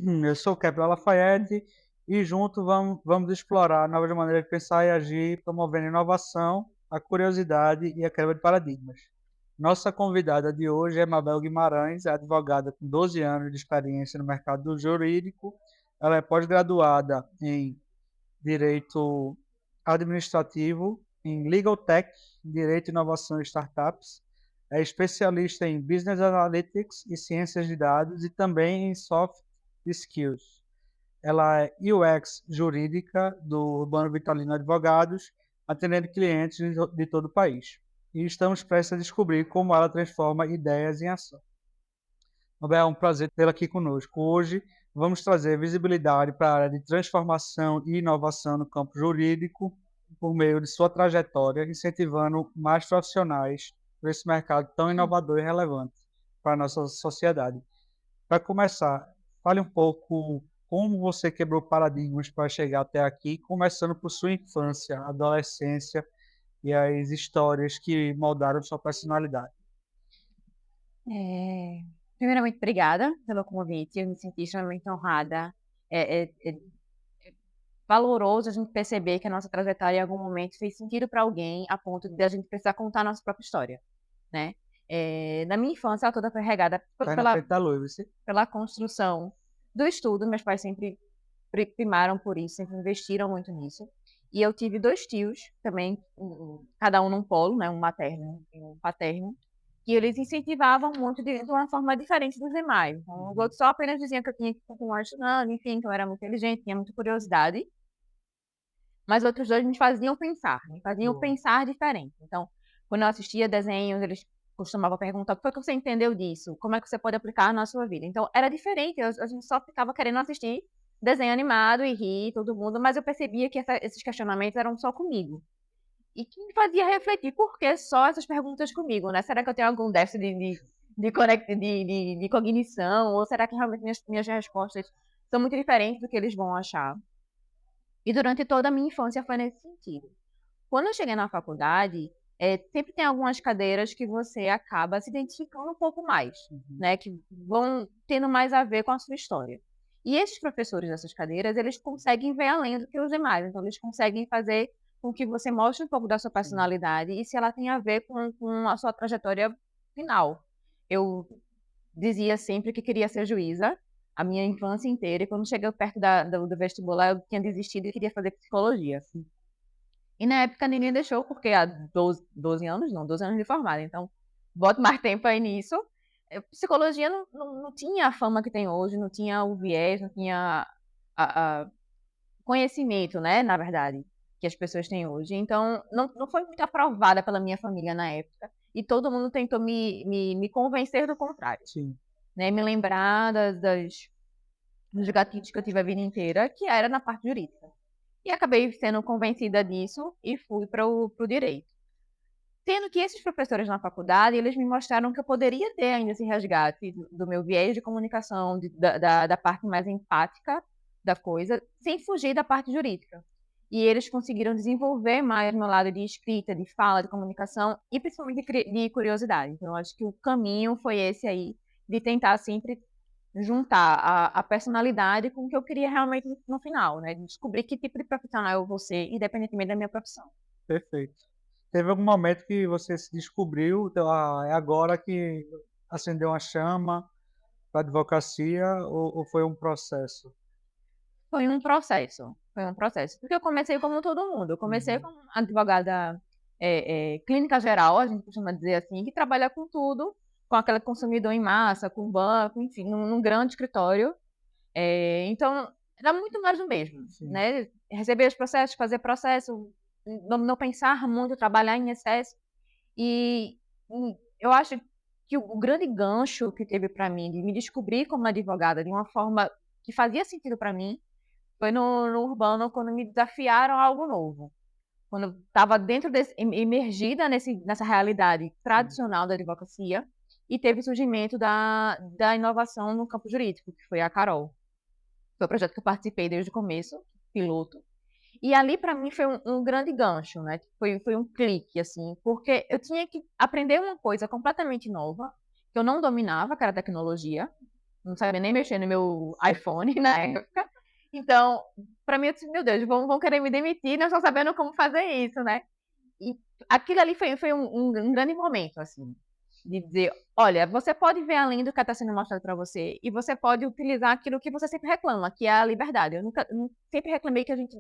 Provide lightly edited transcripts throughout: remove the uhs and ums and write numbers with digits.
Eu sou o Kepler Lafayette e junto vamos explorar novas maneiras de pensar e agir, promovendo inovação, a curiosidade e a quebra de paradigmas. Nossa convidada de hoje é Mabel Guimarães, é advogada com 12 anos de experiência no mercado jurídico. Ela é pós-graduada em Direito Administrativo, em Legal Tech, Direito, Inovação e Startups. É especialista em Business Analytics e Ciências de Dados e também em Soft Skills. Ela é UX jurídica do Urbano Vitalino Advogados, atendendo clientes de todo o país. E estamos prestes a descobrir como ela transforma ideias em ação. É um prazer tê-la aqui conosco. Hoje vamos trazer visibilidade para a área de transformação e inovação no campo jurídico por meio de sua trajetória, incentivando mais profissionais para esse mercado tão inovador e relevante para a nossa sociedade. Para começar, fale um pouco como você quebrou paradigmas para chegar até aqui, começando por sua infância, adolescência e as histórias que moldaram sua personalidade. É, Primeiramente, obrigada pelo convite. Eu me senti extremamente honrada. É valoroso a gente perceber que a nossa trajetória em algum momento fez sentido para alguém a ponto de a gente precisar contar a nossa própria história, né? Na minha infância, ela toda foi regada Está aí na frente da luz, você? pela construção do estudo. Meus pais sempre primaram por isso, sempre investiram muito nisso. E eu tive dois tios também, cada um num polo, né? Um materno e um paterno, que eles incentivavam muito de uma forma diferente dos demais. Então, os outros só apenas diziam que eu tinha que continuar estudando, enfim, que eu era muito inteligente, tinha muita curiosidade, mas outros dois me faziam Boa. pensar diferente. Então, quando eu assistia desenhos, eles costumavam perguntar: o que foi que você entendeu disso? Como é que você pode aplicar na sua vida? Então, era diferente, a gente só ficava querendo assistir desenho animado e rir, todo mundo, mas eu percebia que esses questionamentos eram só comigo. E que me fazia refletir: por que só essas perguntas comigo, né? Será que eu tenho algum déficit de cognição? Ou será que realmente minhas respostas são muito diferentes do que eles vão achar? E durante toda a minha infância foi nesse sentido. Quando eu cheguei na faculdade, sempre tem algumas cadeiras que você acaba se identificando um pouco mais, Uhum. né? Que vão tendo mais a ver com a sua história. E esses professores dessas cadeiras, eles conseguem ver além do que os demais. Então, eles conseguem fazer com que você mostre um pouco da sua Sim. personalidade e se ela tem a ver com a sua trajetória final. Eu dizia sempre que queria ser juíza, a minha infância inteira, e quando cheguei perto do vestibular, eu tinha desistido e queria fazer psicologia. E na época ninguém deixou, porque há 12 anos, não, 12 anos de formada, então boto mais tempo aí nisso. Psicologia não tinha a fama que tem hoje, não tinha o viés, não tinha a conhecimento, né, na verdade, que as pessoas têm hoje. Então, não foi muito aprovada pela minha família na época, e todo mundo tentou me convencer do contrário, Sim. né, me lembrar dos gatilhos que eu tive a vida inteira, que era na parte jurídica. E acabei sendo convencida disso e fui para o direito. Tendo que esses professores na faculdade, eles me mostraram que eu poderia ter ainda esse resgate do meu viés de comunicação, da parte mais empática da coisa, sem fugir da parte jurídica. E eles conseguiram desenvolver mais meu lado de escrita, de fala, de comunicação e principalmente de curiosidade. Então, eu acho que o caminho foi esse aí, de tentar sempre juntar a personalidade com o que eu queria realmente no final, né? Descobrir que tipo de profissional eu vou ser, independentemente da minha profissão. Perfeito. Teve algum momento que você se descobriu, então, é agora que acendeu uma chama para a advocacia ou foi um processo? Foi um processo. Porque eu comecei como todo mundo. Eu comecei Uhum. como advogada clínica geral, a gente costuma dizer assim, que trabalha com tudo, com aquele consumidor em massa, com banco, enfim, num grande escritório. Então, era muito mais do mesmo, Sim. né? Receber os processos, fazer processo, não pensar muito, trabalhar em excesso. E eu acho que o grande gancho que teve para mim de me descobrir como advogada de uma forma que fazia sentido para mim foi no Urbano, quando me desafiaram a algo novo. Quando eu estava dentro emergida nessa realidade Sim. tradicional da advocacia, e teve o surgimento da inovação no campo jurídico, que foi a Carol. Foi o projeto que eu participei desde o começo, piloto. E ali, para mim, foi um grande gancho, né? Foi um clique, assim, porque eu tinha que aprender uma coisa completamente nova, que eu não dominava, que era a tecnologia, não sabia nem mexer no meu iPhone na época. Então, para mim, eu disse, meu Deus, vão querer me demitir, não estou sabendo como fazer isso, né? E aquilo ali foi um grande momento, assim, de dizer, olha, você pode ver além do que está sendo mostrado para você e você pode utilizar aquilo que você sempre reclama, que é a liberdade. Eu sempre reclamei que a gente,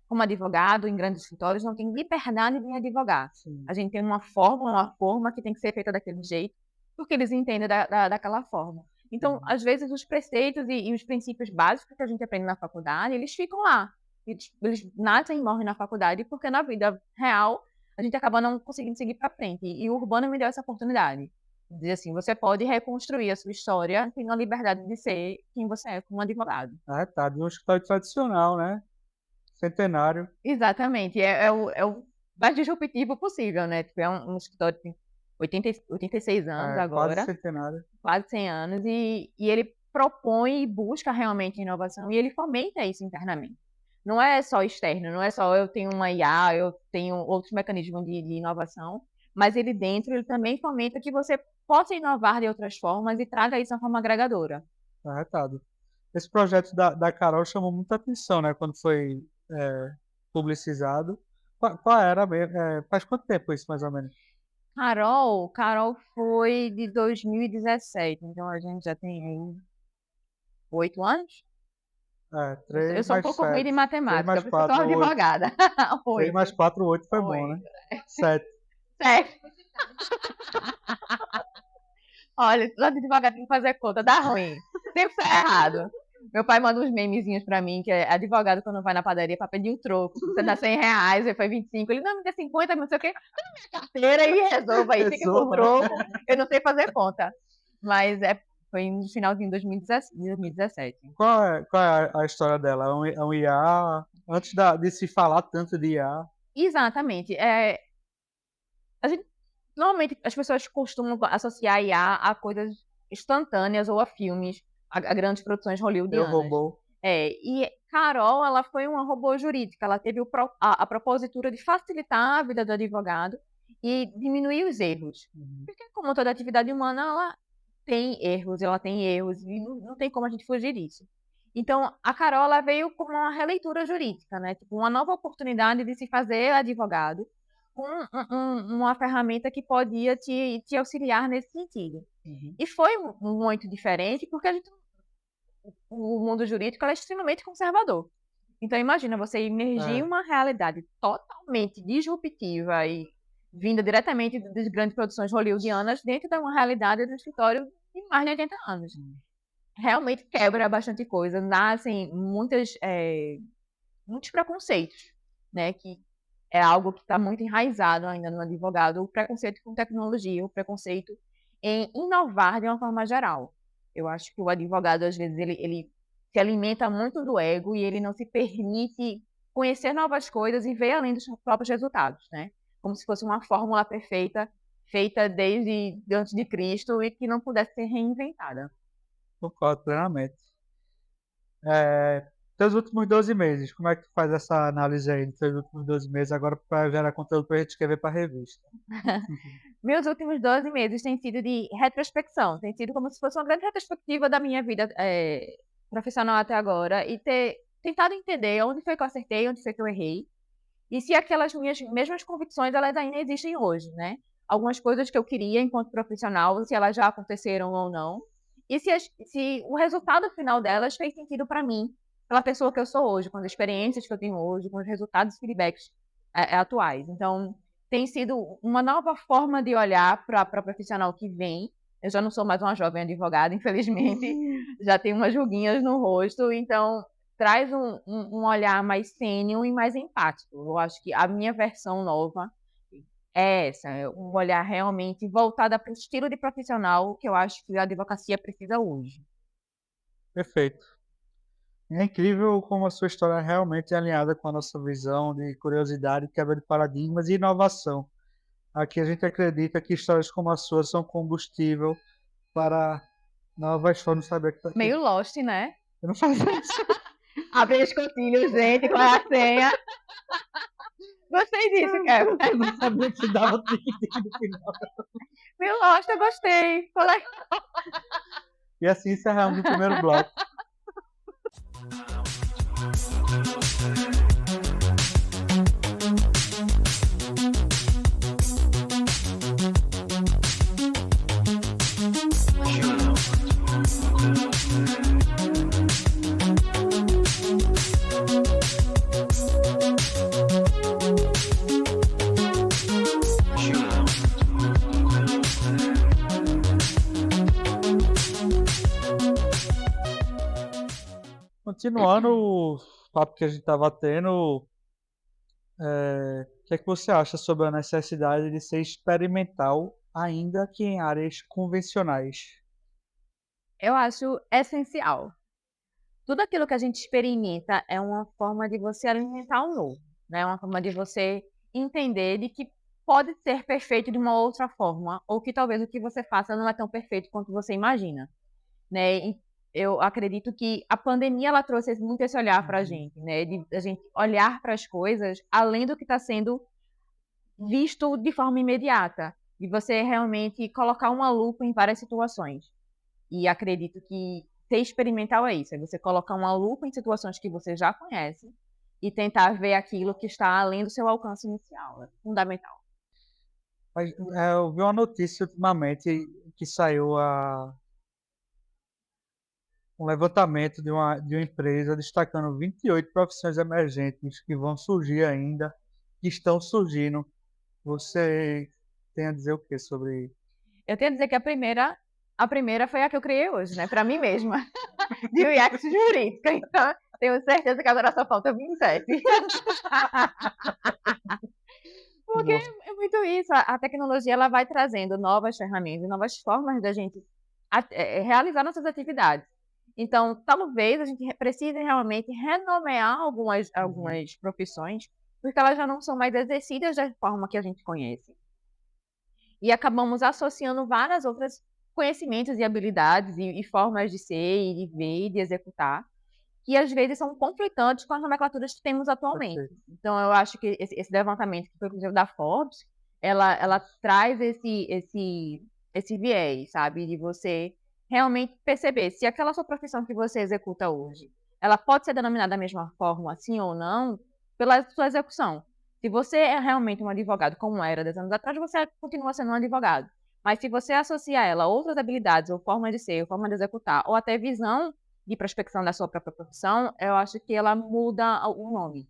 como advogado, em grandes escritórios, não tem liberdade de advogar. Sim. A gente tem uma forma que tem que ser feita daquele jeito, porque eles entendem daquela forma. Então, às vezes, os preceitos e os princípios básicos que a gente aprende na faculdade, eles ficam lá. Eles nascem e morrem na faculdade, porque na vida real a gente acaba não conseguindo seguir para frente. E o Urbano me deu essa oportunidade. Dizer assim, você pode reconstruir a sua história tendo a liberdade de ser quem você é como advogado. Tá, de um escritório tradicional, né? Centenário. Exatamente. É o mais disruptivo possível, né? Tipo, é um escritório que tem 86 anos Quase agora, centenário. quase 100 anos, e ele propõe e busca realmente inovação, e ele fomenta isso internamente. Não é só externo, não é só eu tenho uma IA, eu tenho outros mecanismos de inovação, mas ele dentro, ele também fomenta que você possa inovar de outras formas e traga isso de uma forma agregadora. Arretado. Esse projeto da Carol chamou muita atenção, né? Quando foi publicizado. Qual era mesmo? Faz quanto tempo isso, mais ou menos? Carol foi de 2017, então a gente já tem aí 8 anos? Eu 3 sou um mais pouco ruim 7. de 3 matemática, mais por isso que eu sou 4, 8. advogada. 3 mais 8. 4, 8 foi bom, né? 8. 7. Certo. Olha, todo advogado tem que fazer conta, dá ruim. Sempre sai errado. Meu pai manda uns memezinhos pra mim, que é advogado quando vai na padaria pra pedir um troco. Você dá 100 reais, aí foi 25. Ele, não, me dê 50, não sei o quê. Dá minha carteira e resolva aí. Fica com o Resolva, né? troco. Eu não sei fazer conta. Mas foi no finalzinho de 2017. Qual é a história dela? É um IA? Antes de se falar tanto de IA. Exatamente. A gente, normalmente as pessoas costumam associar IA a coisas instantâneas ou a filmes, a grandes produções Eu hollywoodianas. robô. E Carol, ela foi uma robô jurídica. Ela teve a propositura de facilitar a vida do advogado e diminuir os erros. Porque, como toda atividade humana, ela tem erros, e não tem como a gente fugir disso. Então, a Carol, ela veio com uma releitura jurídica, né? Tipo, uma nova oportunidade de se fazer advogado com uma ferramenta que podia te auxiliar nesse sentido. E foi muito diferente, porque o mundo jurídico é extremamente conservador. Então, imagina você imergir uma realidade totalmente disruptiva e vinda diretamente das grandes produções hollywoodianas dentro de uma realidade do escritório de mais de 80 anos. Realmente quebra bastante coisa. Nascem muitos preconceitos, né? Que é algo que está muito enraizado ainda no advogado. O preconceito com tecnologia, o preconceito em inovar de uma forma geral. Eu acho que o advogado, às vezes, ele se alimenta muito do ego e ele não se permite conhecer novas coisas e ver além dos próprios resultados, né? Como se fosse uma fórmula perfeita, feita desde antes de Cristo e que não pudesse ser reinventada. Concordo plenamente. Teus últimos 12 meses, como é que tu faz essa análise aí dos teus últimos 12 meses agora para gerar conteúdo para a gente escrever para a revista? Meus últimos 12 meses têm sido de retrospecção, tem sido como se fosse uma grande retrospectiva da minha vida profissional até agora e ter tentado entender onde foi que eu acertei, onde foi que eu errei e se aquelas minhas mesmas convicções elas ainda existem hoje, né? Algumas coisas que eu queria enquanto profissional, se elas já aconteceram ou não, e se o resultado final delas fez sentido para mim, pela pessoa que eu sou hoje, com as experiências que eu tenho hoje, com os resultados e feedbacks atuais. Então, tem sido uma nova forma de olhar para a profissional que vem. Eu já não sou mais uma jovem advogada, infelizmente, já tenho umas ruguinhas no rosto, então traz um olhar mais sênior e mais empático. Eu acho que a minha versão nova é essa, um olhar realmente voltado para o estilo de profissional que eu acho que a advocacia precisa hoje. Perfeito. É incrível como a sua história é realmente alinhada com a nossa visão de curiosidade, quebra de paradigmas e inovação. Aqui a gente acredita que histórias como a sua são combustível para novas formas de saber que está aqui. Meio Lost, né? Eu não faço isso. Abre os escotilhos, gente, qual é a senha? Gostei disso, Kevin. Eu não sabia que dava tique no final. Meio Lost, eu gostei. Ficou legal. E assim encerramos o primeiro bloco. Continuando o papo que a gente estava tendo, o que é que você acha sobre a necessidade de ser experimental, ainda que em áreas convencionais? Eu acho essencial. Tudo aquilo que a gente experimenta é uma forma de você alimentar o novo, né? É uma forma de você entender de que pode ser perfeito de uma outra forma, ou que talvez o que você faça não é tão perfeito quanto você imagina, né? E eu acredito que a pandemia ela trouxe muito esse olhar para a gente, né? De a gente olhar para as coisas além do que está sendo visto de forma imediata, e você realmente colocar uma lupa em várias situações. E acredito que ser experimental é isso, é você colocar uma lupa em situações que você já conhece e tentar ver aquilo que está além do seu alcance inicial. É fundamental. Mas, eu vi uma notícia ultimamente que saiu um levantamento de uma empresa destacando 28 profissões emergentes que vão surgir ainda, que estão surgindo. Você tem a dizer o que sobre... Eu tenho a dizer que a primeira foi a que eu criei hoje, né? Para mim mesma, de UX jurídica. Então, tenho certeza que agora só falta 27. Porque é muito isso. A tecnologia ela vai trazendo novas ferramentas, novas formas da gente realizar nossas atividades. Então, talvez a gente precise realmente renomear algumas profissões, porque elas já não são mais exercidas da forma que a gente conhece. E acabamos associando várias outras conhecimentos e habilidades e formas de ser e de ver e de executar, que às vezes são conflitantes com as nomenclaturas que temos atualmente. Perfeito. Então, eu acho que esse levantamento, que foi inclusive da Forbes, ela traz esse viés, sabe? De você realmente perceber se aquela sua profissão que você executa hoje, ela pode ser denominada da mesma forma, sim ou não, pela sua execução. Se você é realmente um advogado, como era 10 anos atrás, você continua sendo um advogado. Mas se você associa a ela outras habilidades, ou forma de ser, ou forma de executar, ou até visão de prospecção da sua própria profissão, eu acho que ela muda o nome.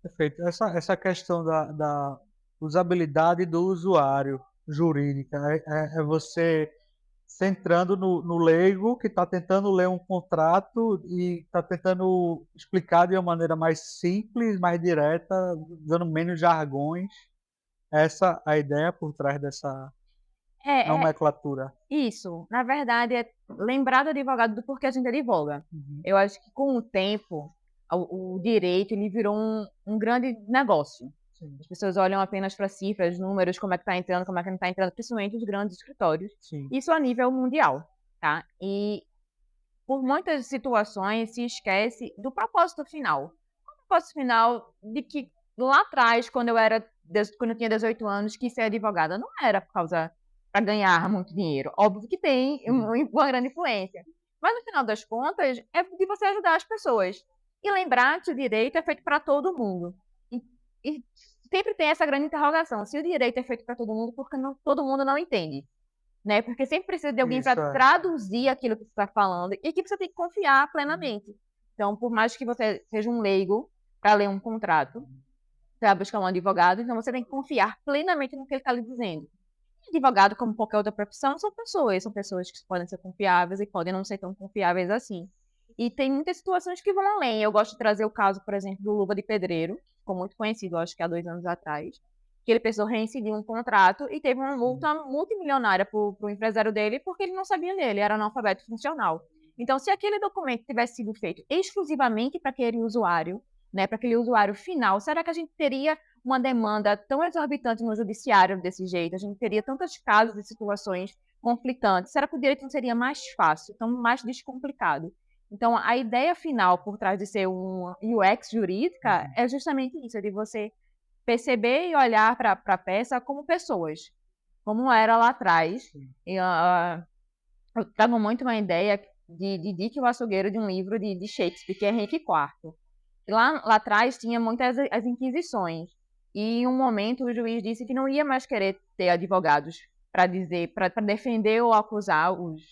Perfeito. Essa questão da usabilidade do usuário jurídica é você centrando no leigo que está tentando ler um contrato e está tentando explicar de uma maneira mais simples, mais direta, usando menos jargões. Essa é a ideia por trás dessa É nomenclatura. isso. Na verdade, é lembrar do advogado do porquê a gente advoga. Uhum. Eu acho que com o tempo, o direito ele virou um grande negócio. Sim, As pessoas olham apenas para cifras, números, como é que está entrando, como é que não está entrando, principalmente os grandes escritórios. sim. Isso a nível mundial, tá? E por muitas situações se esquece do propósito final. O propósito final de que lá atrás, quando eu tinha 18 anos, quis ser advogada, não era por causa para ganhar muito dinheiro. Óbvio que tem uma grande influência. Mas no final das contas, é de você ajudar as pessoas. E lembrar que o direito é feito para todo mundo. E sempre tem essa grande interrogação: se o direito é feito para todo mundo, por que todo mundo não entende? Né? Porque sempre precisa de alguém para Isso é. traduzir aquilo que você está falando e que você tem que confiar plenamente. Então, por mais que você seja um leigo para ler um contrato, você vai buscar um advogado, então você tem que confiar plenamente no que ele está lhe dizendo. E advogado, como qualquer outra profissão, são pessoas que podem ser confiáveis e podem não ser tão confiáveis assim. E tem muitas situações que vão além. Eu gosto de trazer o caso, por exemplo, do Luva de Pedreiro, que ficou muito conhecido, acho que há 2 anos atrás, que ele precisou reincidir um contrato e teve uma multa multimilionária para o empresário dele porque ele não sabia ler, ele era analfabeto funcional. Então, se aquele documento tivesse sido feito exclusivamente para aquele usuário, né, para aquele usuário final, será que a gente teria uma demanda tão exorbitante no judiciário desse jeito? A gente teria tantos casos e situações conflitantes. Será que o direito não seria mais fácil, tão mais descomplicado? Então, a ideia final por trás de ser um UX jurídica é justamente isso, é de você perceber e olhar para a peça como pessoas, como era lá atrás. E, trago muito uma ideia de Dick o Açougueiro, de um livro de Shakespeare, que é Henrique IV. E lá atrás tinha muitas as inquisições. E em um momento o juiz disse que não ia mais querer ter advogados para dizer, para defender ou acusar os,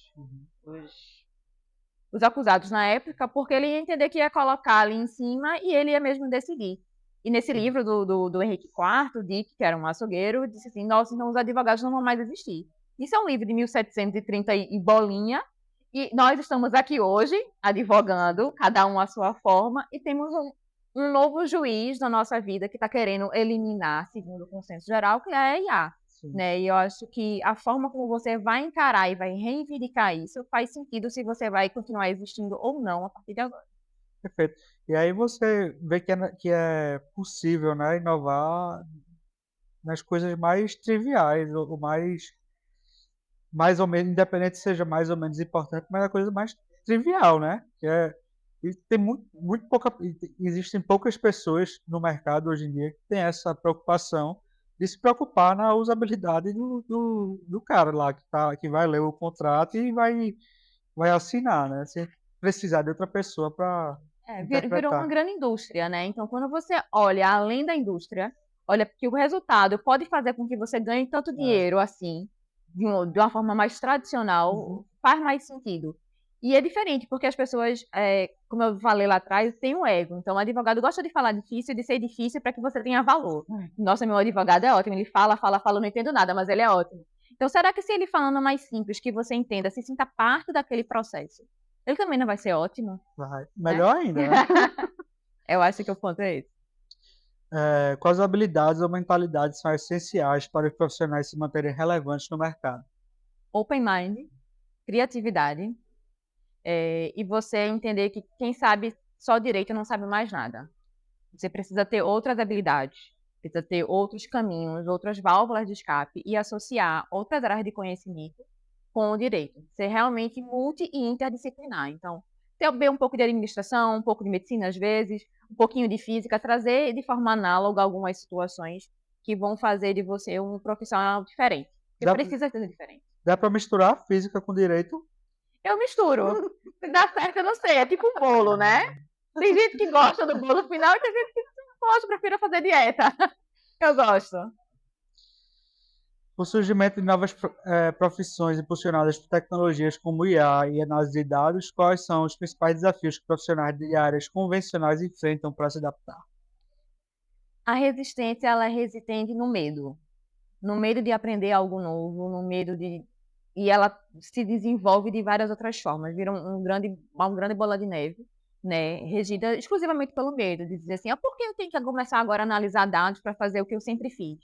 os acusados na época, porque ele ia entender que ia colocar ali em cima e ele ia mesmo decidir. E nesse livro do Henrique IV, Dick, que era um açougueiro, disse assim: nossa, então os advogados não vão mais existir. Isso é um livro de 1730 e bolinha, e nós estamos aqui hoje, advogando, cada um à sua forma, e temos um novo juiz na nossa vida que está querendo eliminar, segundo o consenso geral, que é a IA. Né? E eu acho que a forma como você vai encarar e vai reivindicar isso faz sentido se você vai continuar existindo ou não a partir de agora. Perfeito. E aí você vê que é possível, né, inovar nas coisas mais triviais, ou mais ou menos, independente seja mais ou menos importante, mas é a coisa mais trivial, né? E tem muito pouca, existem poucas pessoas no mercado hoje em dia que têm essa preocupação de se preocupar na usabilidade do cara lá que vai ler o contrato e vai assinar, né? Sem precisar de outra pessoa para Virou uma interpretar. grande indústria, né? Então, quando você olha além da indústria, olha que o resultado pode fazer com que você ganhe tanto É. dinheiro assim, de uma forma mais tradicional, faz mais sentido. E é diferente, porque as pessoas, como eu falei lá atrás, têm um ego. Então, o advogado gosta de falar difícil, de ser difícil para que você tenha valor. Nossa, meu advogado é ótimo, ele fala, eu não entendo nada, mas ele é ótimo. Então, será que se ele falando mais simples, que você entenda, se sinta parte daquele processo, ele também não vai ser ótimo? Vai. Né? Melhor ainda, né? Eu acho que o ponto é esse. Quais habilidades ou mentalidades são essenciais para os profissionais se manterem relevantes no mercado? Open mind, criatividade, e você entender que quem sabe só direito não sabe mais nada. Você precisa ter outras habilidades, precisa ter outros caminhos, outras válvulas de escape e associar outras áreas de conhecimento com o direito. Ser realmente multi e interdisciplinar. Então, ter um pouco de administração, um pouco de medicina às vezes, um pouquinho de física, trazer de forma análoga algumas situações que vão fazer de você um profissional diferente. Porque Dá, precisa ser diferente. dá para misturar física com direito? Eu misturo. Se dá certo, eu não sei. É tipo um bolo, né? Tem gente que gosta do bolo final e tem gente que não gosta, prefere fazer dieta. Eu gosto. O surgimento de novas profissões impulsionadas por tecnologias como IA e análise de dados, quais são os principais desafios que profissionais de áreas convencionais enfrentam para se adaptar? A resistência, ela reside no medo. No medo de aprender algo novo, no medo de... E ela se desenvolve de várias outras formas. Vira uma grande bola de neve, né? Regida exclusivamente pelo medo. De dizer assim, por que eu tenho que começar agora a analisar dados para fazer o que eu sempre fiz?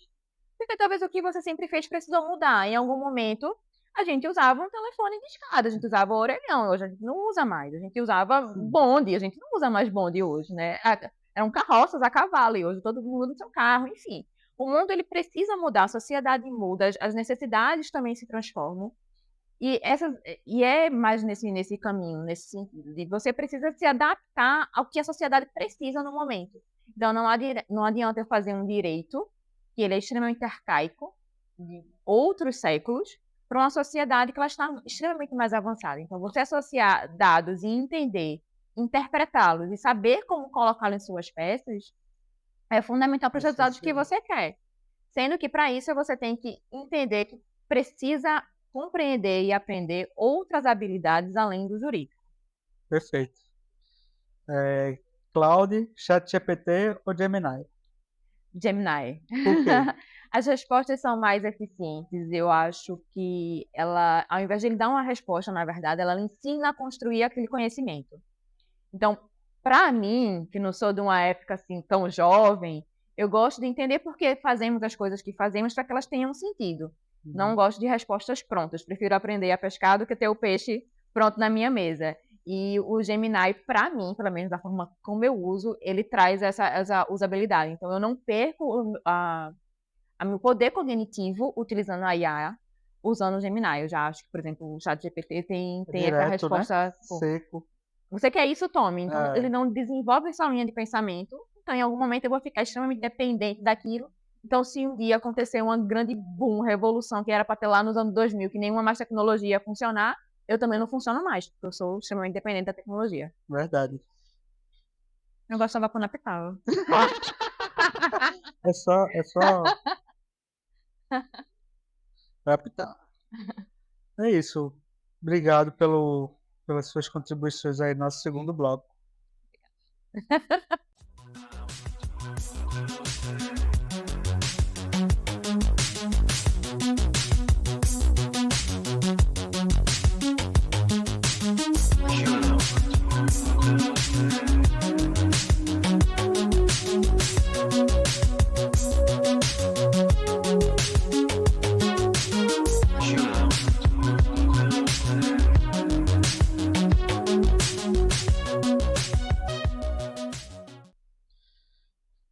Porque talvez o que você sempre fez precisou mudar. Em algum momento, a gente usava um telefone de escada, a gente usava orelhão, hoje a gente não usa mais. A gente usava bonde, a gente não usa mais bonde hoje, né? Eram carroças a cavalo, e hoje todo mundo no seu carro, enfim. O mundo ele precisa mudar, a sociedade muda, as necessidades também se transformam. E é mais nesse caminho, nesse sentido, de você precisa se adaptar ao que a sociedade precisa no momento. Então, não adianta eu fazer um direito, que ele é extremamente arcaico, de outros séculos, para uma sociedade que ela está extremamente mais avançada. Então, você associar dados e entender, interpretá-los e saber como colocá-los em suas peças é fundamental para os resultados que você quer. Sendo que, para isso, você tem que entender que precisa compreender e aprender outras habilidades além do jurídico. Perfeito. Cloud, ChatGPT ou Gemini? Gemini. Por quê? As respostas são mais eficientes. Eu acho que ela, ao invés de ele dar uma resposta, na verdade, ela ensina a construir aquele conhecimento. Então, para mim, que não sou de uma época assim tão jovem, eu gosto de entender por que fazemos as coisas que fazemos para que elas tenham sentido. Não gosto de respostas prontas. Prefiro aprender a pescar do que ter o peixe pronto na minha mesa. E o Gemini, para mim, pelo menos da forma como eu uso, ele traz essa usabilidade. Então, eu não perco a meu poder cognitivo utilizando a IA, usando o Gemini. Eu já acho que, por exemplo, o ChatGPT tem essa Direto, né? resposta... Seco. Você quer isso, tome. Então, ele não desenvolve essa linha de pensamento. Então, em algum momento, eu vou ficar extremamente dependente daquilo. Então, se um dia acontecer uma grande boom, revolução, que era para ter lá nos anos 2000, que nenhuma mais tecnologia ia funcionar, eu também não funciono mais, porque eu sou extremamente dependente da tecnologia. Verdade. Eu gostava quando apitava. É só apitar. É isso. Obrigado pelas suas contribuições aí no nosso segundo bloco.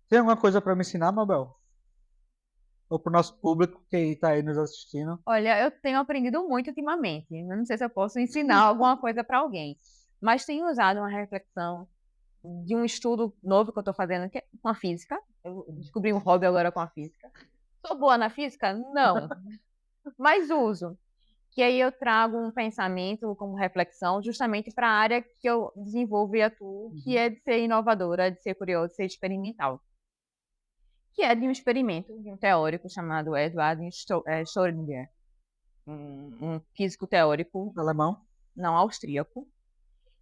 Tem alguma coisa para me ensinar, Mabel? Ou para o nosso público que está aí nos assistindo? Olha, eu tenho aprendido muito ultimamente. Eu não sei se eu posso ensinar alguma coisa para alguém, mas tenho usado uma reflexão de um estudo novo que eu estou fazendo, que é com a física. Eu descobri um hobby agora com a física. Sou boa na física? Não. Mas uso. Que aí eu trago um pensamento como reflexão justamente para a área que eu desenvolvo e atuo, que é de ser inovadora, de ser curiosa, de ser experimental. Que é de um experimento de um teórico chamado Edward Schrödinger, um físico teórico Alemão? não austríaco,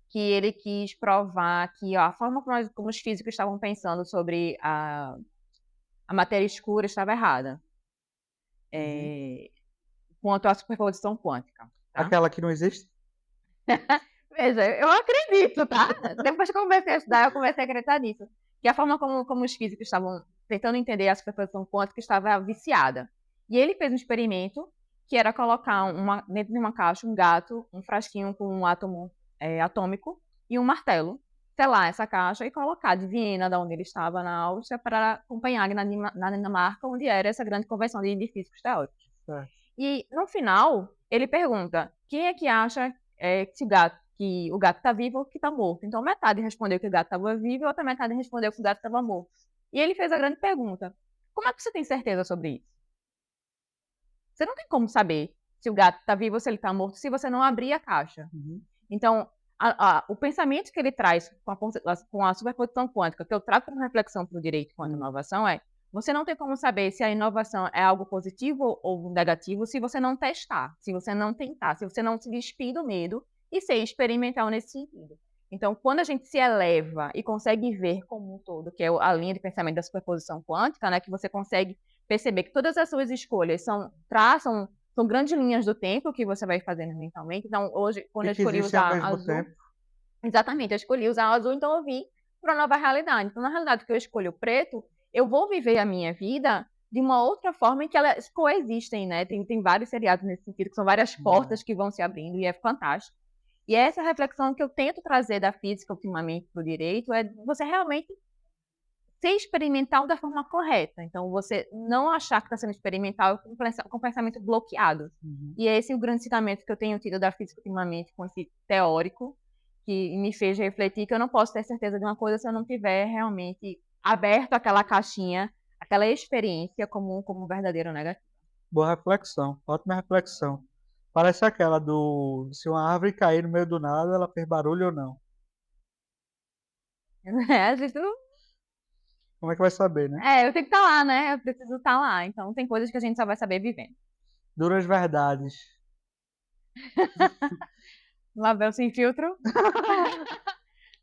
que ele quis provar que a forma como os físicos estavam pensando sobre a matéria escura estava errada. Quanto à superposição quântica. Tá? Aquela que não existe? Veja, eu acredito, tá? Depois que eu comecei a estudar, eu comecei a acreditar nisso. Que a forma como os físicos estavam tentando entender a superposição quântica estava viciada. E ele fez um experimento que era colocar dentro de uma caixa um gato, um frasquinho com um átomo atômico e um martelo, selar essa caixa e colocar de Viena, da onde ele estava, na Áustria, para Copenhague, na Dinamarca, onde era essa grande convenção de físicos teóricos. E, no final, ele pergunta, quem é que acha que o gato está vivo ou que está morto? Então, metade respondeu que o gato estava vivo e outra metade respondeu que o gato estava morto. E ele fez a grande pergunta, como é que você tem certeza sobre isso? Você não tem como saber se o gato está vivo ou se ele está morto se você não abrir a caixa. Então, o pensamento que ele traz com a superposição quântica, que eu trago como reflexão para o direito quanto à inovação, é você não tem como saber se a inovação é algo positivo ou negativo se você não testar, se você não tentar, se você não se despir do medo e ser experimental nesse sentido. Então, quando a gente se eleva e consegue ver como um todo, que é a linha de pensamento da superposição quântica, né, que você consegue perceber que todas as suas escolhas são grandes linhas do tempo que você vai fazendo mentalmente. Então, hoje, quando eu escolhi usar azul... Exatamente, eu escolhi usar azul, então eu vim para uma nova realidade. Então, na realidade, que eu escolho preto, eu vou viver a minha vida de uma outra forma em que elas coexistem, né? Tem vários seriados nesse sentido, que são várias portas que vão se abrindo, e é fantástico. E essa reflexão que eu tento trazer da física ultimamente para o direito é você realmente ser experimental da forma correta. Então, você não achar que está sendo experimental com pensamento bloqueado. E esse é o grande ensinamento que eu tenho tido da física ultimamente com esse teórico, que me fez refletir que eu não posso ter certeza de uma coisa se eu não tiver realmente aberto aquela caixinha, aquela experiência como verdadeiro negativo. Boa reflexão, ótima reflexão. Parece aquela se uma árvore cair no meio do nada, ela fez barulho ou não. A gente não... Como é que vai saber, né? Eu tenho que estar lá, né? Eu preciso estar lá. Então, tem coisas que a gente só vai saber vivendo. Duras verdades. Label sem filtro.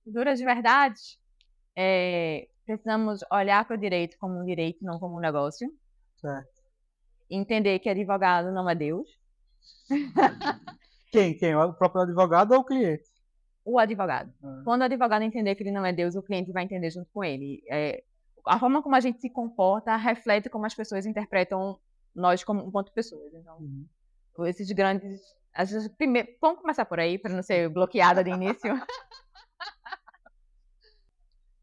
Duras verdades. Precisamos olhar para o direito como um direito, não como um negócio. Certo. Entender que advogado não é Deus. Quem? O próprio advogado ou o cliente? O advogado. Quando o advogado entender que ele não é Deus, o cliente vai entender junto com ele. A forma como a gente se comporta reflete como as pessoas interpretam nós como enquanto pessoas. Então, esses grandes... Primeiro, vamos começar por aí, para não ser bloqueada de início.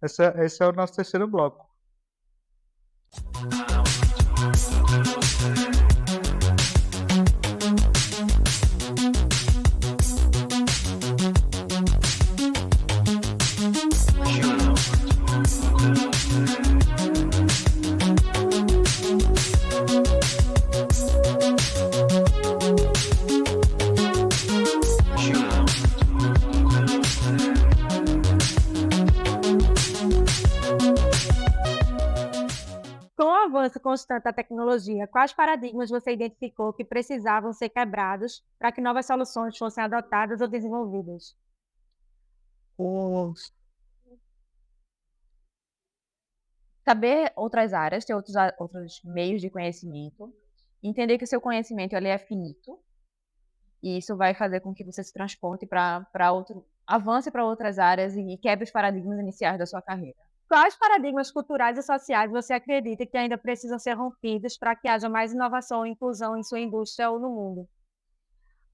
Esse é o nosso terceiro bloco. avanço constante da tecnologia, quais paradigmas você identificou que precisavam ser quebrados para que novas soluções fossem adotadas ou desenvolvidas? Saber outras áreas, ter outros meios de conhecimento, entender que o seu conhecimento ele é finito, e isso vai fazer com que você se transporte avance para outras áreas e quebre os paradigmas iniciais da sua carreira. Quais paradigmas culturais e sociais você acredita que ainda precisam ser rompidos para que haja mais inovação e inclusão em sua indústria ou no mundo?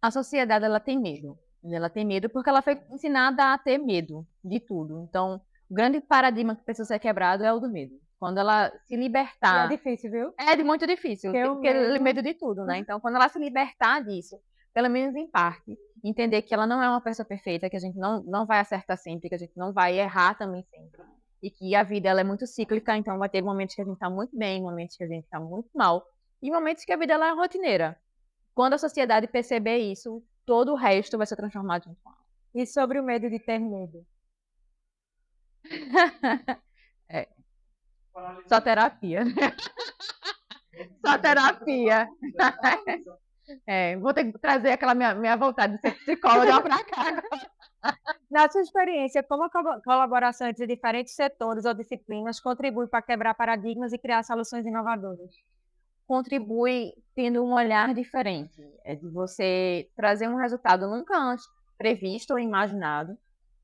A sociedade ela tem medo. Ela tem medo porque ela foi ensinada a ter medo de tudo. Então, o grande paradigma que precisa ser quebrado é o do medo. Quando ela se E é libertar, difícil, viu? muito difícil, Porque o porque ela tem medo- medo de tudo, né? Então, quando ela se libertar disso, pelo menos em parte, entender que ela não é uma pessoa perfeita, que a gente não vai acertar sempre, que a gente não vai errar também sempre. E que a vida ela é muito cíclica, então vai ter momentos que a gente tá muito bem, momentos que a gente tá muito mal, e momentos que a vida ela é rotineira. Quando a sociedade perceber isso, todo o resto vai ser transformado junto com ela. E sobre o medo de ter medo? É, só terapia. Só terapia. Vou ter que trazer aquela minha vontade de ser psicóloga pra cá. Na sua experiência, como a colaboração entre diferentes setores ou disciplinas contribui para quebrar paradigmas e criar soluções inovadoras? Contribui tendo um olhar diferente. É de você trazer um resultado nunca antes previsto ou imaginado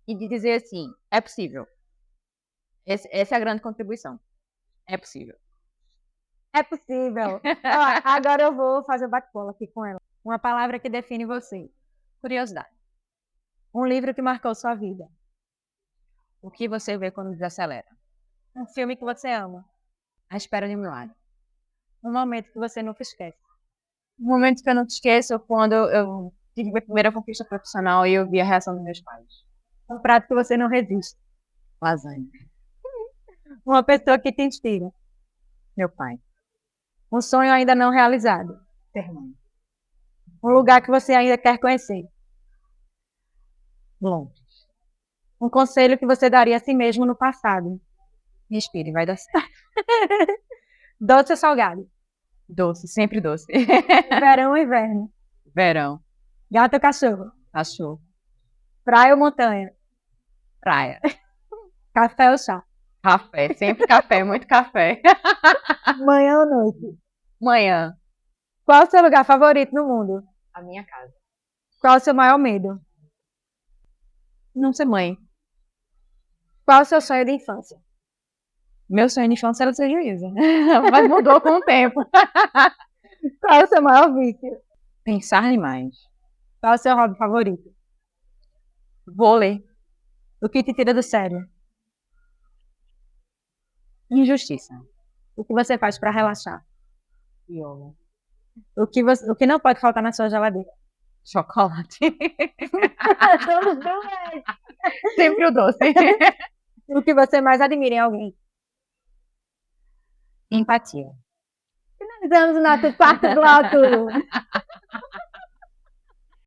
e de dizer assim, é possível. Essa é a grande contribuição. É possível. É possível. Ó, agora eu vou fazer bate-bola aqui com ela. Uma palavra que define você. Curiosidade. Um livro que marcou sua vida. O que você vê quando desacelera? Um filme que você ama. A espera de um milagre. Um momento que você nunca esquece. Um momento que eu não te esqueço é quando eu tive minha primeira conquista profissional e eu vi a reação dos meus pais. Um prato que você não resiste. Lasanha. Uma pessoa que te inspira. Meu pai. Um sonho ainda não realizado. Ter mãe. Um lugar que você ainda quer conhecer. Londres. Um conselho que você daria a si mesmo no passado. Respire, vai dar certo. Doce ou salgado? Doce, sempre doce. Verão ou inverno? Verão. Gato ou cachorro? Cachorro. Praia ou montanha? Praia. Café ou chá? Café, sempre café, muito café. Manhã ou noite? Manhã. Qual o seu lugar favorito no mundo? A minha casa. Qual o seu maior medo? Não ser mãe. Qual o seu sonho de infância? Meu sonho de infância era ser juíza. Mas mudou com o tempo. Qual o seu maior vício? Pensar demais. Qual o seu hobby favorito? Vôlei. O que te tira do sério? Injustiça. O que você faz para relaxar? Yoga. O que não pode faltar na sua geladeira? Chocolate. Somos duas. Sempre o doce. O que você mais admira em alguém? Empatia. Finalizamos o nosso quarto bloco.